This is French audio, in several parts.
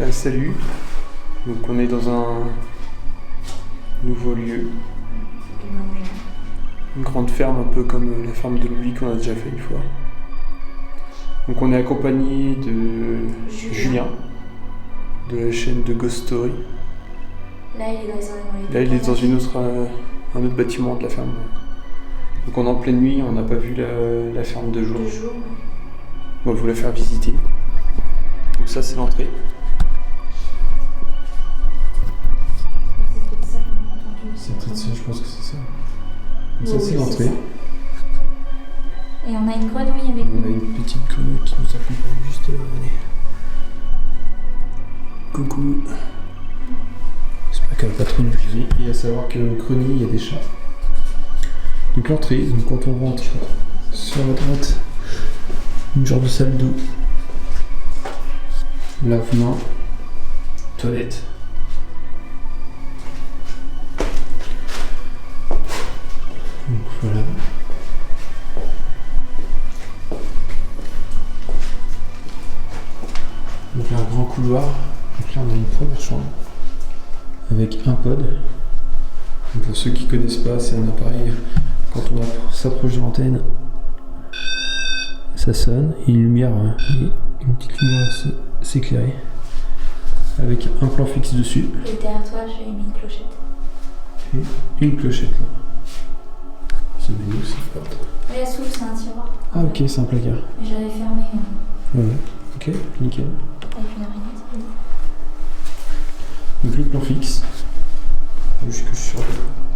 Salut, donc on est dans un nouveau lieu, une grande ferme un peu comme la ferme de Louis qu'on a déjà fait une fois. Donc on est accompagné de Julien de la chaîne de Ghost Story. Là il est dans un autre bâtiment de la ferme. Donc on est en pleine nuit, on n'a pas vu la ferme de jour. On va vous la faire visiter. Donc ça c'est l'entrée. C'est peut-être ça, je pense que c'est ça. Donc ça c'est l'entrée. Et on a une grenouille avec nous. On a une petite grenouille qui nous accompagne juste là. Allez. Coucou. J'espère qu'elle va pas trop nous cuisiner. Et à savoir que dans le grenier il y a des chats. Donc l'entrée, donc quand on rentre sur la droite, une genre de salle d'eau. Lave-main, toilette. Donc voilà. Donc il y a un grand couloir. Donc là on a une première chambre avec un pod. Donc pour ceux qui ne connaissent pas, c'est un appareil, quand on s'approche de l'antenne, ça sonne et une petite lumière s'éclairer avec un plan fixe dessus. Et derrière toi, j'ai mis une clochette. Et une clochette là. C'est menu, c'est pas. Oui, elle s'ouvre, c'est un tiroir. Ah ok, c'est un placard. Mais j'avais fermé Ouais, ok, nickel. avec une araignée. Donc le plan fixe. Juste que je suis sûr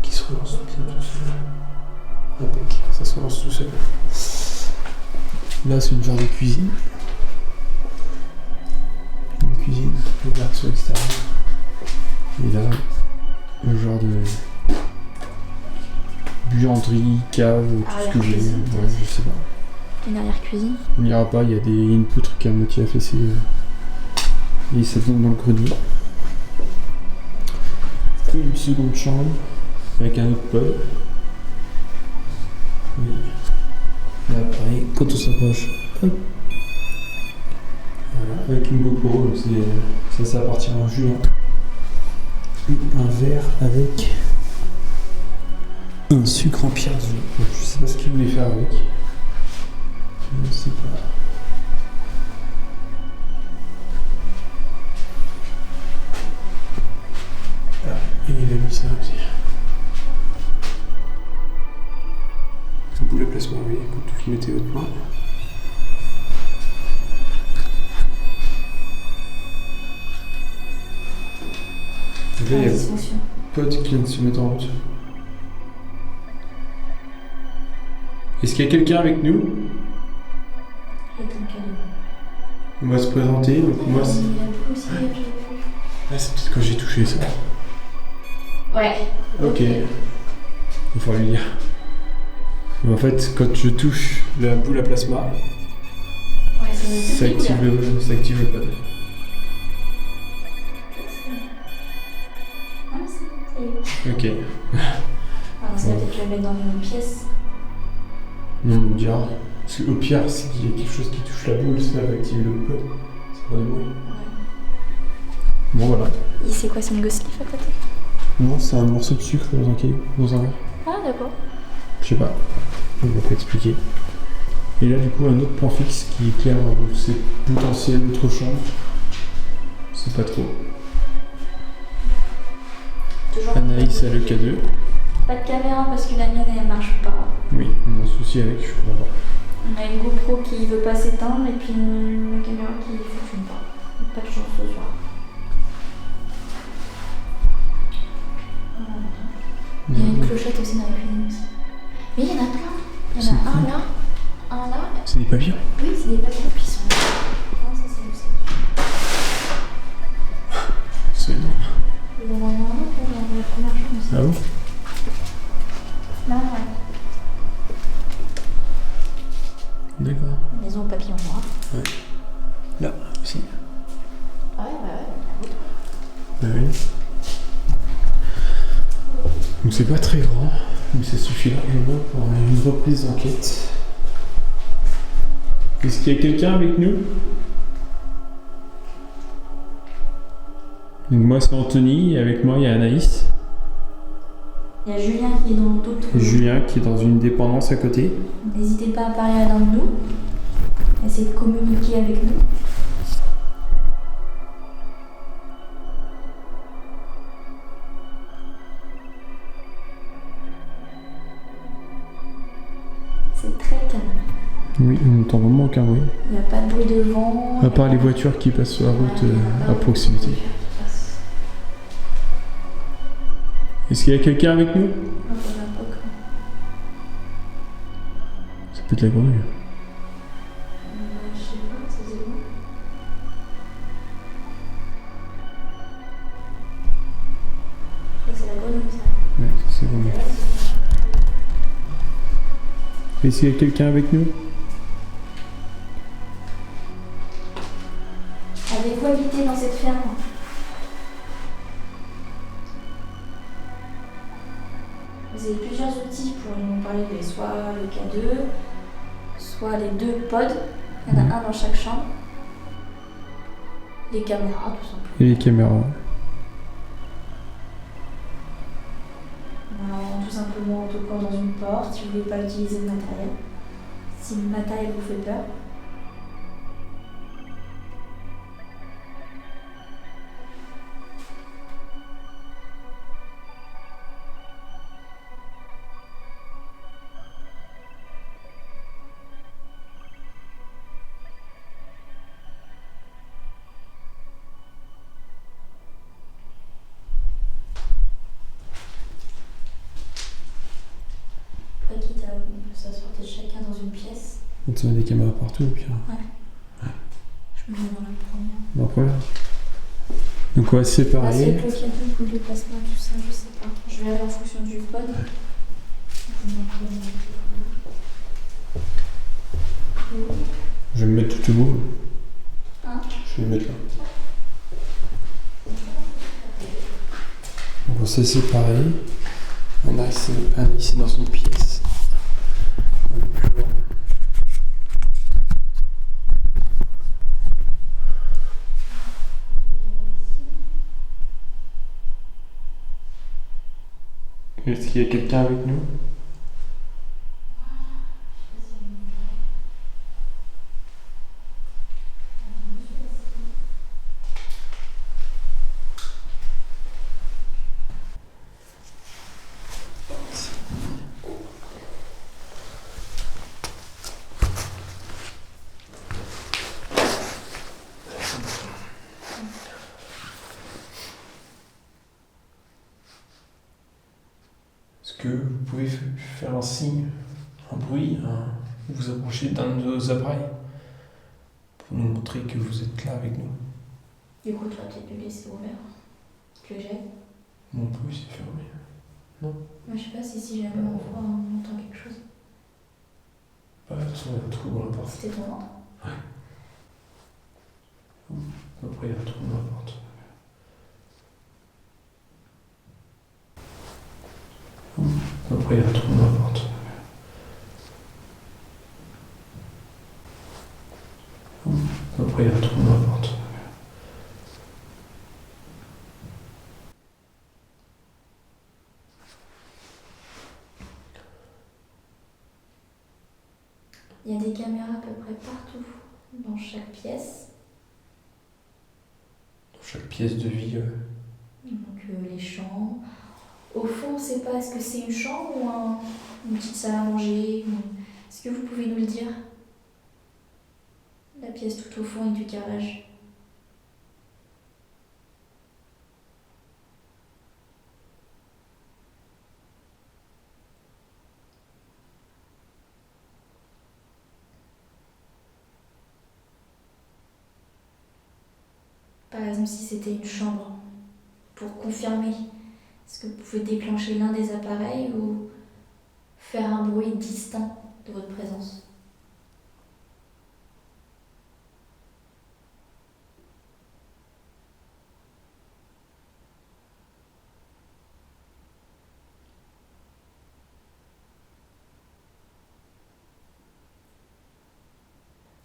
qu'il se relance tout seul. Impec, ça se relance tout seul. Là c'est une genre de cuisine. Une cuisine ouverte sur l'extérieur. Et là, un genre de buanderie, cave, tout ce que vous voulez. Ouais, je sais pas. Une arrière-cuisine. On n'ira pas, il y a une poutre qui est à moitié affaissée. Et ça tombe dans le grenier. Une seconde chambre avec un autre pod. Oui. Là pareil, quand on s'approche, hop. Voilà, avec une GoPro, ça appartient à Julien. Et un verre avec un sucre en pierre dessus. Je sais pas ce qu'il voulait faire avec. Je ne sais pas. Et il a mis ça aussi. Une boule à placement, oui, quand vous mettez votre main. Là, il y a un pote qui vient de se mettre en route. Est-ce qu'il y a quelqu'un avec nous? On va se présenter, donc moi c'est... Ah, c'est peut-être quand j'ai touché ça. Ouais. Ok. Il faut lui dire. Mais en fait, quand je touche la boule à plasma, ça active le pod. Ok. Ça va peut-être le mettre dans une pièce. Non, on me dira. Parce qu'au pire, s'il y a quelque chose qui touche la boule, ça va activer le pod. C'est pas de bruit. Bon, voilà. Et c'est quoi, c'est une ghost leaf à côté? Non, c'est un morceau de sucre dans un caillou, dans un verre. Ah, d'accord. Je sais pas. On va pas expliquer. Et là, du coup, un autre plan fixe qui éclaire ces potentielles autres chambres. C'est pas trop. Toujours Anaïs a le K2. pas de caméra parce que la mienne elle marche pas. Oui, on a un souci avec, je comprends pas. On a une GoPro qui veut pas s'éteindre et puis une caméra qui fonctionne pas. Pas de chance ce soir. Il y a une clochette aussi dans la cuisine aussi. Mais il y en a plein. Il y en a un là, un là. C'est des papillons? Oui, c'est des papillons qui sont là. Non, ça c'est aussi. C'est énorme. Il y en a un autre dans la première chambre aussi. Ah bon? Là, ouais. D'accord. Maison aux papillons noirs. Ouais. Là, aussi. Ah ouais, bah ouais. Bah oui. Donc c'est pas très grand, mais ça suffit largement pour une reprise d'enquête. Est-ce qu'il y a quelqu'un avec nous? Donc moi c'est Anthony et avec moi il y a Anaïs. Il y a Julien qui est dans d'autres. Et Julien qui est dans une dépendance à côté. N'hésitez pas à parler à l'un de nous. Essayez de communiquer avec nous. C'est très calme. Oui, on n'entend vraiment aucun bruit. Il n'y a pas de bruit de vent. À part les voitures qui passent sur la route à proximité. Est-ce qu'il y a quelqu'un avec nous? C'est peut-être la grenouille. Je sais pas, ça c'est bon. Je crois que c'est la grenouille ça. Ouais, c'est bon. Est-ce qu'il y a quelqu'un avec nous? Avez-vous habité dans cette ferme? Vous avez plusieurs outils pour nous parler de soit le K2, soit les 2 pods. Il y en a un dans chaque chambre. Les caméras, tout simplement. Et les caméras. Alors, tout simplement en toquant dans une porte si vous ne voulez pas utiliser le matériel. Si le matériel vous fait peur. Quitte à s'asseoir chacun dans une pièce. On te met des caméras partout au pire. Ouais. Je me mets dans la première. Bon, après. Donc on va se Ah, c'est séparer. le K2 pour le placement, tout ça, je sais pas. Je verrai en fonction du pod. Je vais me mettre tout au bout. Hein? Je vais me mettre là. Donc on s'est séparés. Anaïs est dans une pièce. Est-ce qu'il y a quelqu'un avec nous? Est-ce que vous pouvez faire un signe, un bruit, vous approcher d'un de nos appareils pour nous montrer que vous êtes là avec nous? Écoute, tu vas peut-être le laisser ouvert. Que j'ai. On peut aussi fermer. Moi, je sais pas si jamais on entend quelque chose. Bah, de toute façon, il y a un trou dans la porte. C'était ton ventre. Après, il y a un trou dans la porte. Après, il y a un trou dans la porte. Après, il y a un trou dans la porte. Il y a des caméras à peu près partout, dans chaque pièce. Dans chaque pièce de vie. Donc les chambres. Au fond, on ne sait pas, est-ce que c'est une chambre ou une petite salle à manger Est-ce que vous pouvez nous le dire? La pièce tout au fond est du garage. Par exemple, si c'était une chambre, pour confirmer, est-ce que vous pouvez déclencher l'un des appareils ou faire un bruit distinct de votre présence?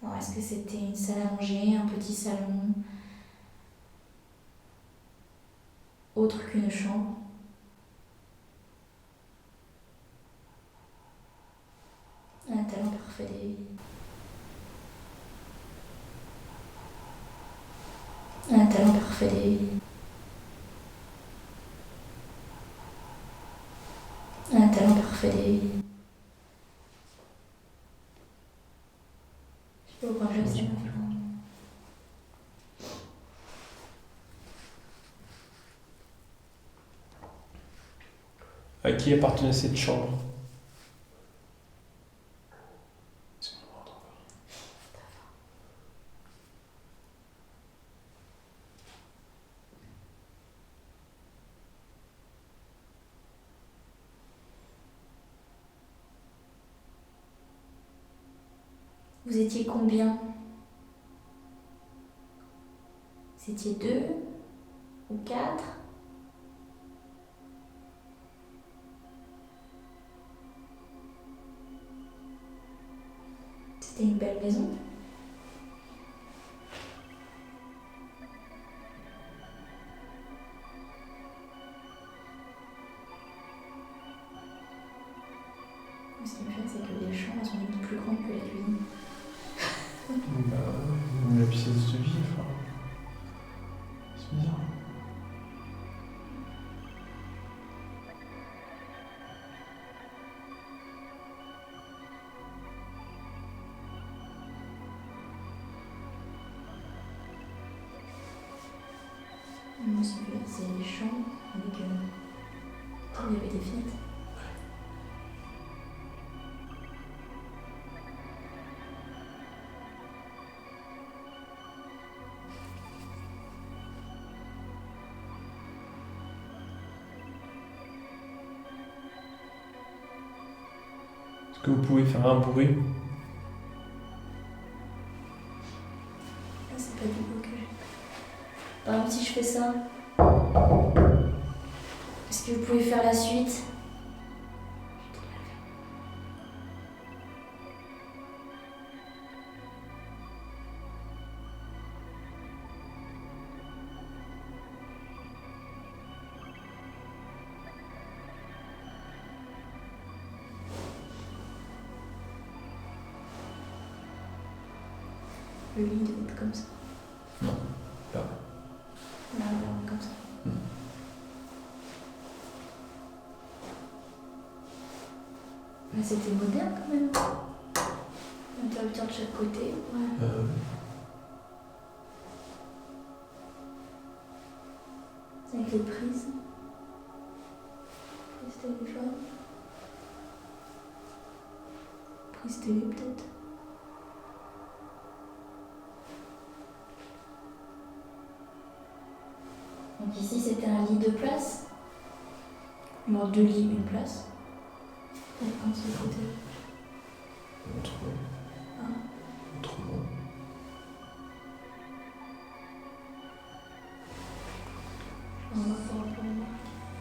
Alors, est-ce que c'était une salle à manger, un petit salon? autre qu'une chambre. Un talent parfait des... Un talent parfait des... Un talent parfait des... Je sais pas pourquoi je sais. À qui appartenait cette chambre? Vous étiez combien? Vous étiez 2 ou 4? C'était une belle maison. Ce qui me fait, c'est que les chambres sont limite plus grandes que la cuisine. Bah, la pièce de vie, enfin. C'est bizarre. Moi, ce qui me fait, c'est les chambres avec. Il y avait des fenêtres. Est-ce que vous pouvez faire un bruit? Ah, c'est pas du coup que j'ai. Par exemple, si je fais ça, est-ce que vous pouvez faire la suite? Le lit doit être comme ça. Non, là. Là, comme ça. Mais c'était moderne quand même. Interrupteur de chaque côté. Ouais. Avec les prises. Prise téléphone. Prise télé peut-être. Donc ici c'était un lit de place. Alors 2 lits, 1 place. Et un seul côté. Autrement. On va pouvoir le voir.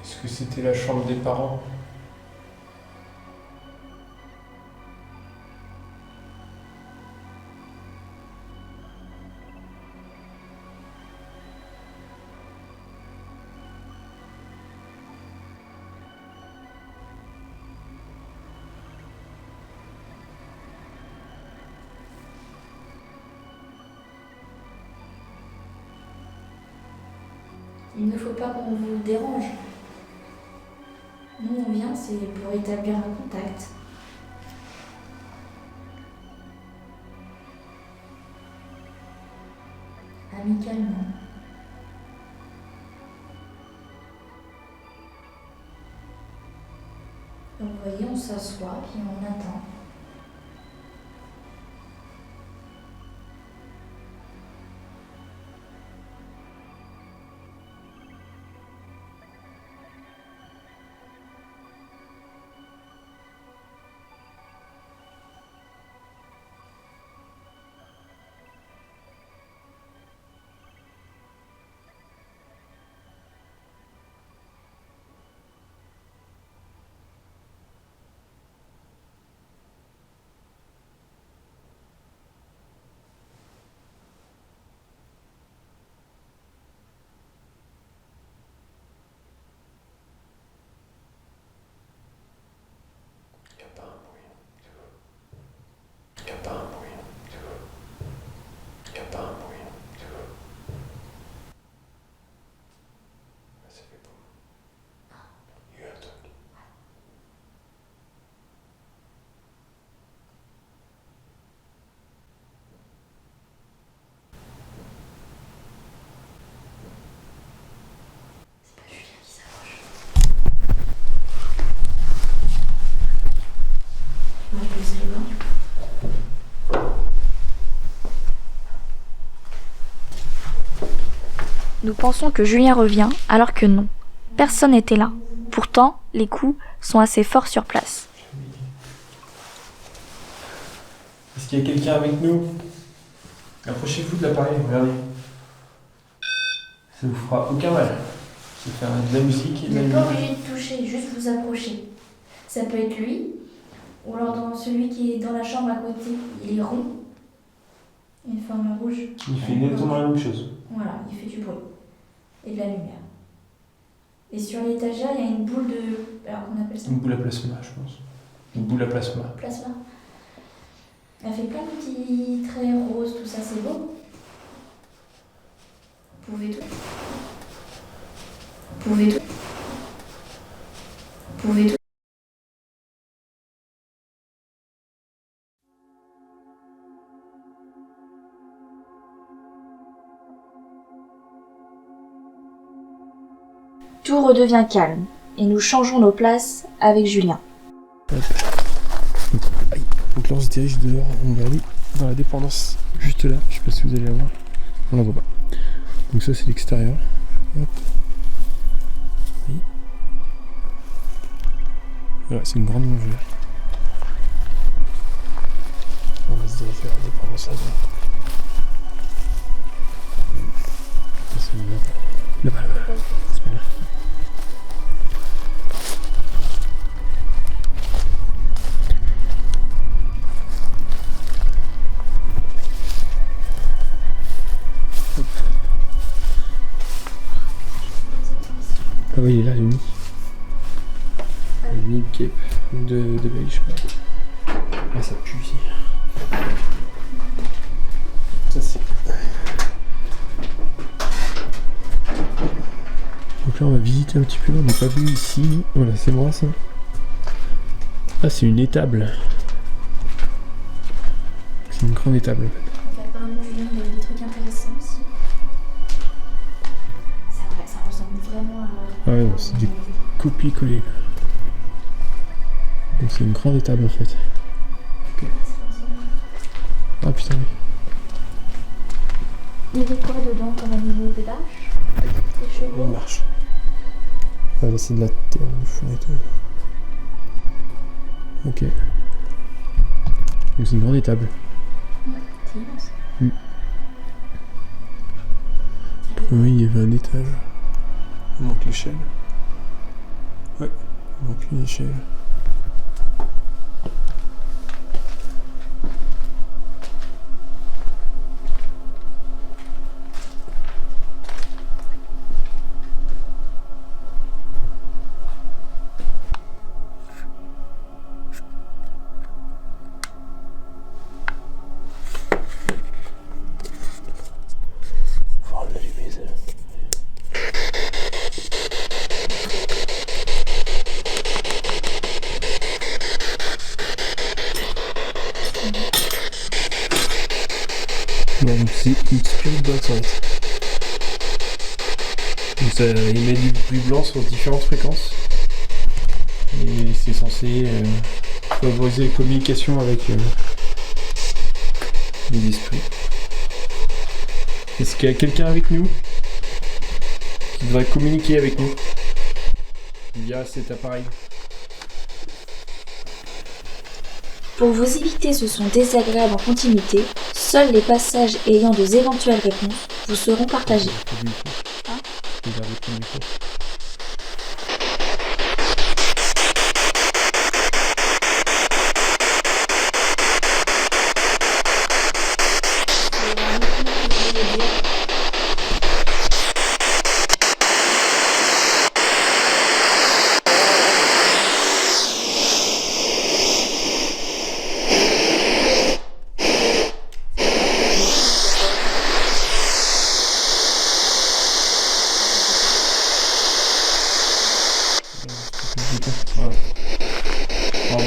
Est-ce que c'était la chambre des parents? Il ne faut pas qu'on vous dérange. Nous, on vient, c'est pour établir un contact. Amicalement. Donc, vous voyez, on s'assoit, puis on attend. Nous pensons que Julien revient, alors que non. Personne n'était là. Pourtant, les coups sont assez forts sur place. Est-ce qu'il y a quelqu'un avec nous? Approchez-vous de l'appareil, regardez. Ça vous fera aucun mal. C'est faire de la musique et de Vous la n'êtes pas lumière. obligé de toucher, juste vous approcher. Ça peut être lui, ou alors dans celui qui est dans la chambre à côté, il est rond, une forme rouge. Il fait exactement la même chose. Voilà, il fait du bruit et de la lumière. Et sur l'étagère, il y a une boule de... Alors qu'on appelle ça Une boule à plasma, je pense. Une boule à plasma. plasma. Elle fait plein de petits traits roses, tout ça, c'est beau. Vous pouvez tout. Vous pouvez tout. Vous pouvez tout. Tout redevient calme et nous changeons nos places avec Julien. Donc là on se dirige dehors, on va aller dans la dépendance juste là, je sais pas si vous allez la voir, on la voit pas. Donc ça c'est l'extérieur. Hop. Oui. Voilà, c'est une grande longère. On va se diriger vers la dépendance là-bas. C'est là-bas. C'est pas là. Ah oui, il est là, le nid. Le nid de guêpe, de bail, je sais pas. Ah, ça pue ici. Ça, c'est... Donc là, on va visiter un petit peu. On n'a pas vu ici. Voilà, c'est moi ça. Ah, c'est une étable. C'est une grande étable en fait. Donc apparemment, Julien, il y a des trucs intéressants aussi. C'est vrai, ça ressemble vraiment à... Ah ouais, non, c'est du copier-coller. Donc c'est une grande étable en fait. Okay. Ah putain, oui. Il y avait quoi dedans comme animaux? Des vaches? Des chevaux? Une marche. Ah là, c'est de la terre, du fond et tout. Ok. Donc c'est une grande étable. C'est immense. Oui, il y avait un étage. Il manque l'échelle. Ouais, il manque une échelle. Faut l'allumer, celle-là. Non, donc c'est une spirit box en fait. Donc ça émet du bruit blanc sur différentes fréquences. Et c'est censé favoriser les communications avec les esprits. Est-ce qu'il y a quelqu'un avec nous qui voudrait communiquer avec nous via cet appareil? Pour vous éviter ce son désagréable en continuité, seuls les passages ayant des éventuelles réponses vous seront partagés. Hein? Je vais garder ton micro. Voilà. Bravo.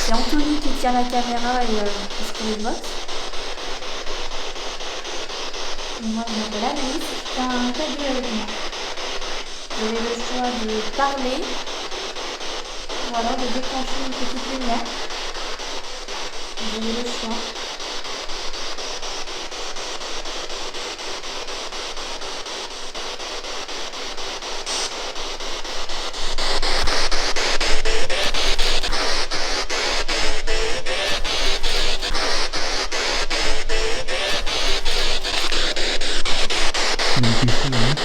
C'est Anthony qui tient la caméra et le box. Moi, je m'appelle Anaïs, j'ai un cadeau avec moi. Vous avez le choix de parler, ou alors de déclencher une petite lumière. Vous avez le choix. Il y a quelque chose, hein.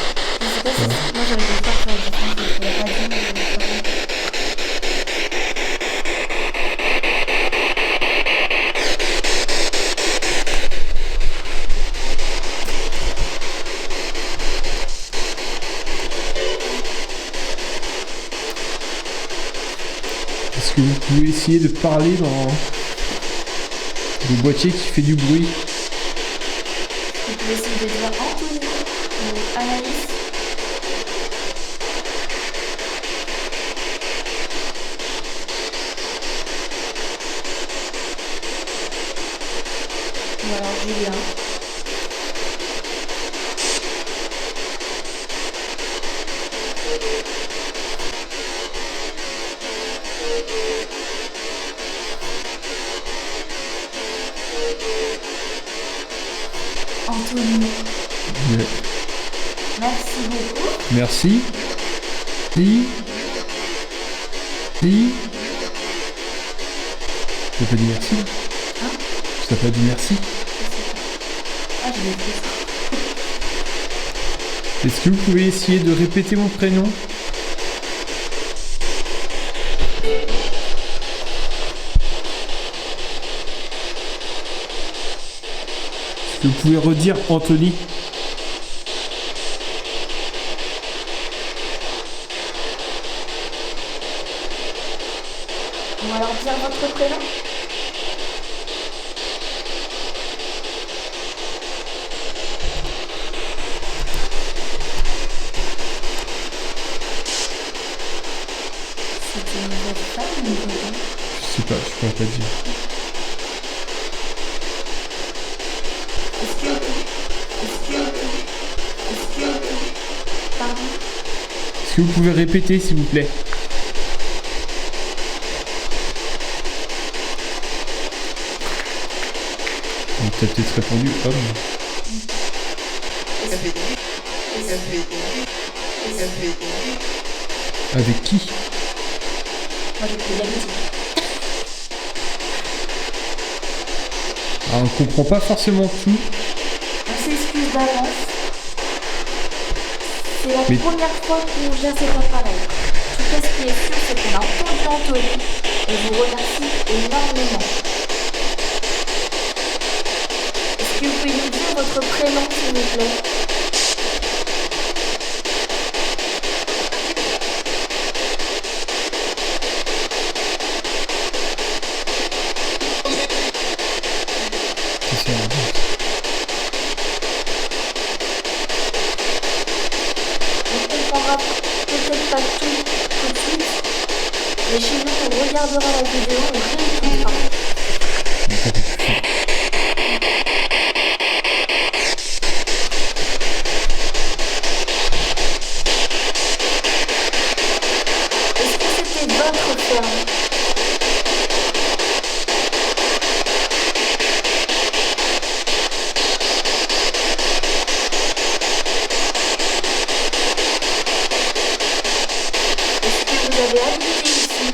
Je sais pas si moi j'avais des fois sur la distance, mais je l'ai pas dit, mais je l'ai pas dit. Est-ce que vous pouvez essayer de parler dans le boîtier qui fait du bruit? Vous pouvez essayer de dire Anthony ou Anaïs. Ou alors Julien. Anthony. Ouais. Merci beaucoup. Merci. Si. Si. Tu t'as pas dit merci? Hein? Tu t'as pas dit merci? Ah, je l'ai fait. Est-ce que vous pouvez essayer de répéter mon prénom? Est-ce que vous pouvez redire Anthony? Ou alors dire votre prénom. C'était une vraie femme ou une vraie femme? Je sais pas, je pourrais pas dire. Pardon? Est-ce que vous pouvez répéter s'il vous plaît? Il t'a peut-être répondu homme. Avec qui? Moi j'ai pris l'amitié. Ah, on comprend pas forcément tout. On s'excuse d'avance. C'est la Mais- première fois qu'on gère cet appareil. En tout cas, ce qui est sûr, c'est qu'on a entendu Anthony et je vous remercie énormément. Est-ce que vous pouvez nous dire votre prénom, s'il vous plaît? Qu'est-ce qu'il y a là-dedans? On comprendra peut-être pas tout de suite, mais chez nous, on regardera la vidéo, on réécoutera. Attends, putain. Est-ce que c'était votre ferme? Est-ce que vous avez habité ici?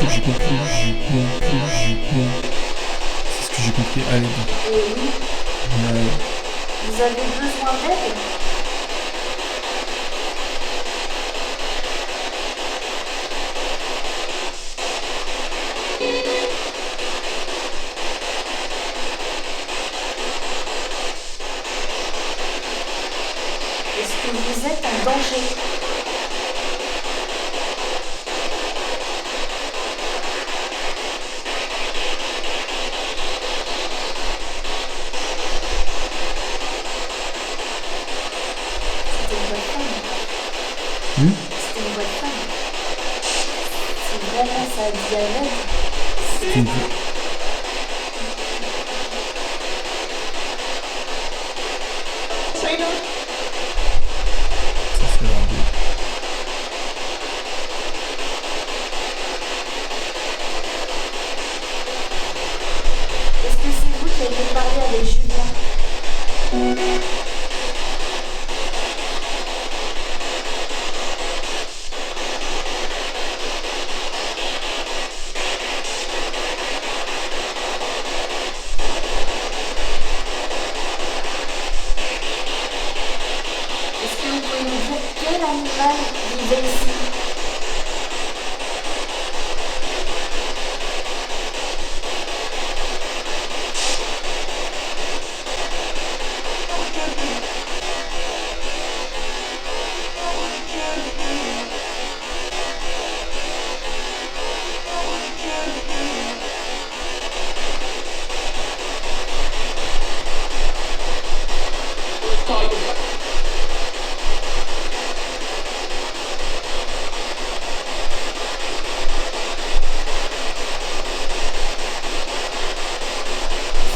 que j'ai compris. C'est ce que j'ai compris. Allez, Et oui, vous avez besoin d'aide? Est-ce que vous êtes en danger? C'était une bonne femme. C'était une bonne femme. Si vraiment ça a dit à l'aide, c'est une... Ça c'est leur but. est-ce que c'est vous qui avez parlé avec Julien? Est-ce que vous pouvez nous dire quel animal vivait ici?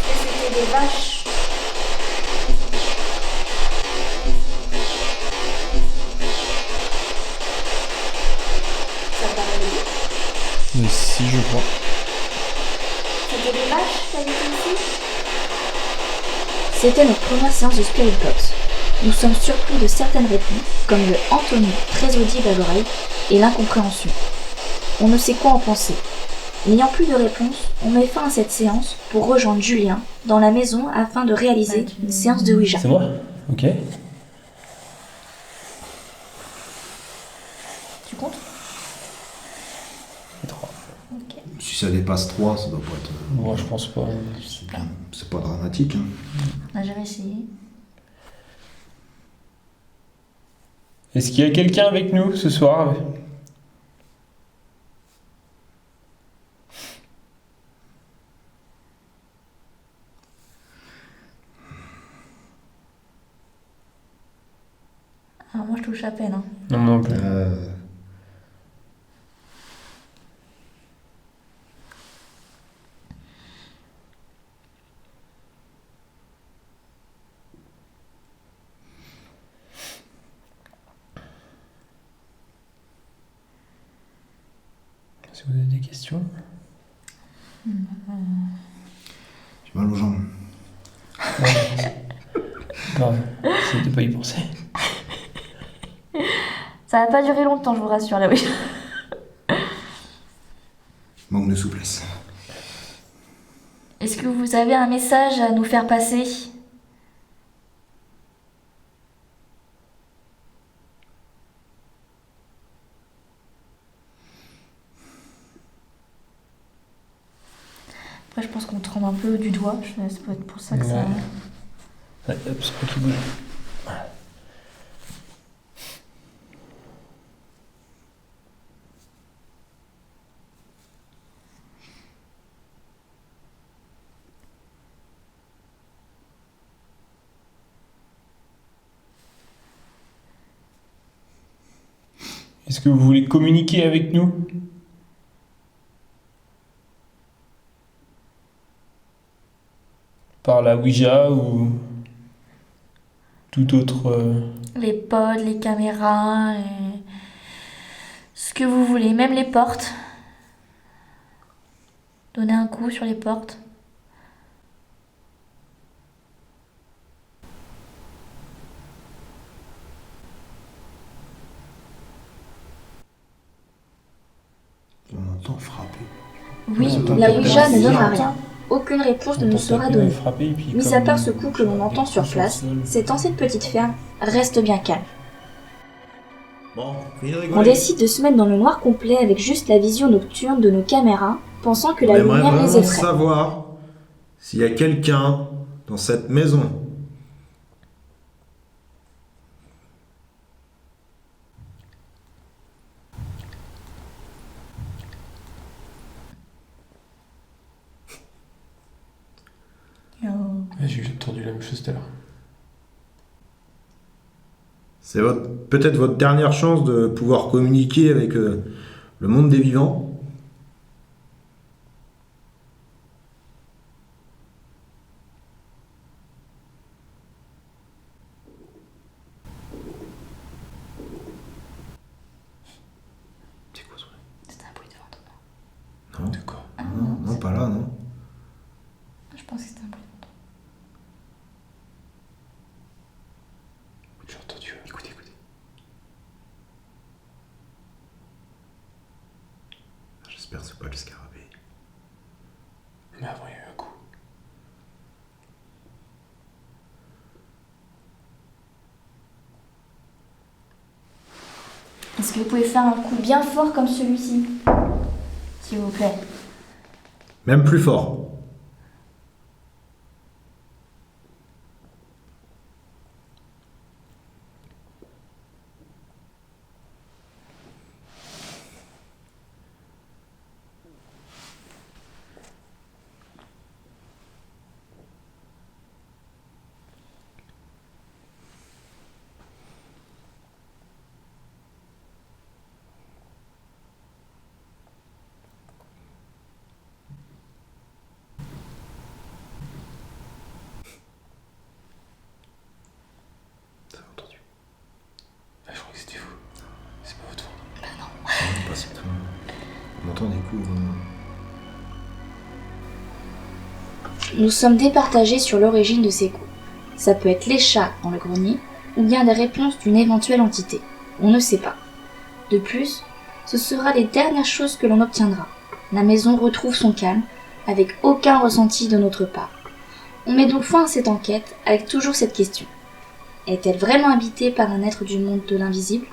Est-ce que c'était des vaches? Ça paraît logique. Mais si, je crois. C'était des vaches qui habitaient ici? C'était notre première séance de Spirit Box. Nous sommes surpris de certaines réponses, comme le Anthony très audible à l'oreille et l'incompréhension. On ne sait quoi en penser. N'ayant plus de réponse, on met fin à cette séance pour rejoindre Julien dans la maison afin de réaliser une séance de Ouija. C'est moi? Ok. Tu comptes? 3. Ok. Si ça dépasse 3, ça doit pas être. Moi, je pense pas. C'est pas dramatique. Hein. On n'a jamais essayé. Est-ce qu'il y a quelqu'un avec nous ce soir? Alors moi je touche à peine. Hein. Non, non plus. Si vous avez des questions. J'ai mal aux jambes. Non, essayez de pas y penser. Ça va pas durer longtemps, je vous rassure là, oui. Manque de souplesse. Est-ce que vous avez un message à nous faire passer? Après, je pense qu'on tremble un peu du doigt. Ça peut être pour ça que ça. Ouais. Ouais, hop, c'est pas qui bouge. Voilà. Est-ce que vous voulez communiquer avec nous? Par la Ouija ou tout autre... Les pods, les caméras, ce que vous voulez, même les portes. Donnez un coup sur les portes. entend frapper. Oui, on entend la taper. Ouija ne donnera On entend. rien. Aucune réponse ne On nous entend sera taper, donnée. frapper, et puis Mis comme à part ce coup que l'on entend des sur coups place, le sol. cette ancienne petite ferme reste bien calme. Bon, fini de On rigoler. décide de se mettre dans le noir complet avec juste la vision nocturne de nos caméras, pensant que On la aimerait lumière les vraiment effraie. savoir s'il y a quelqu'un dans cette maison. Ouais, j'ai entendu la même chose tout à l'heure. C'est peut-être votre dernière chance de pouvoir communiquer avec le monde des vivants. C'est quoi ce bruit? C'est un bruit de fantôme. Non, De quoi? non, pas là, non. Je pense que c'était un bruit de fantôme. J'ai entendu. Écoutez. J'espère que c'est pas le scarabée. Mais avant, il y a eu un coup. Est-ce que vous pouvez faire un coup bien fort comme celui-ci? S'il vous plaît. Même plus fort. T'as entendu? Ah, je crois que c'était vous. C'est pas votre faute. Non, pas cette fois. On entend des coups. Nous sommes départagés sur l'origine de ces coups. Ça peut être les chats dans le grenier, ou bien des réponses d'une éventuelle entité. On ne sait pas. De plus, ce sera les dernières choses que l'on obtiendra. La maison retrouve son calme, avec aucun ressenti de notre part. On met donc fin à cette enquête avec toujours cette question. Est-elle vraiment habitée par un être du monde de l'invisible ?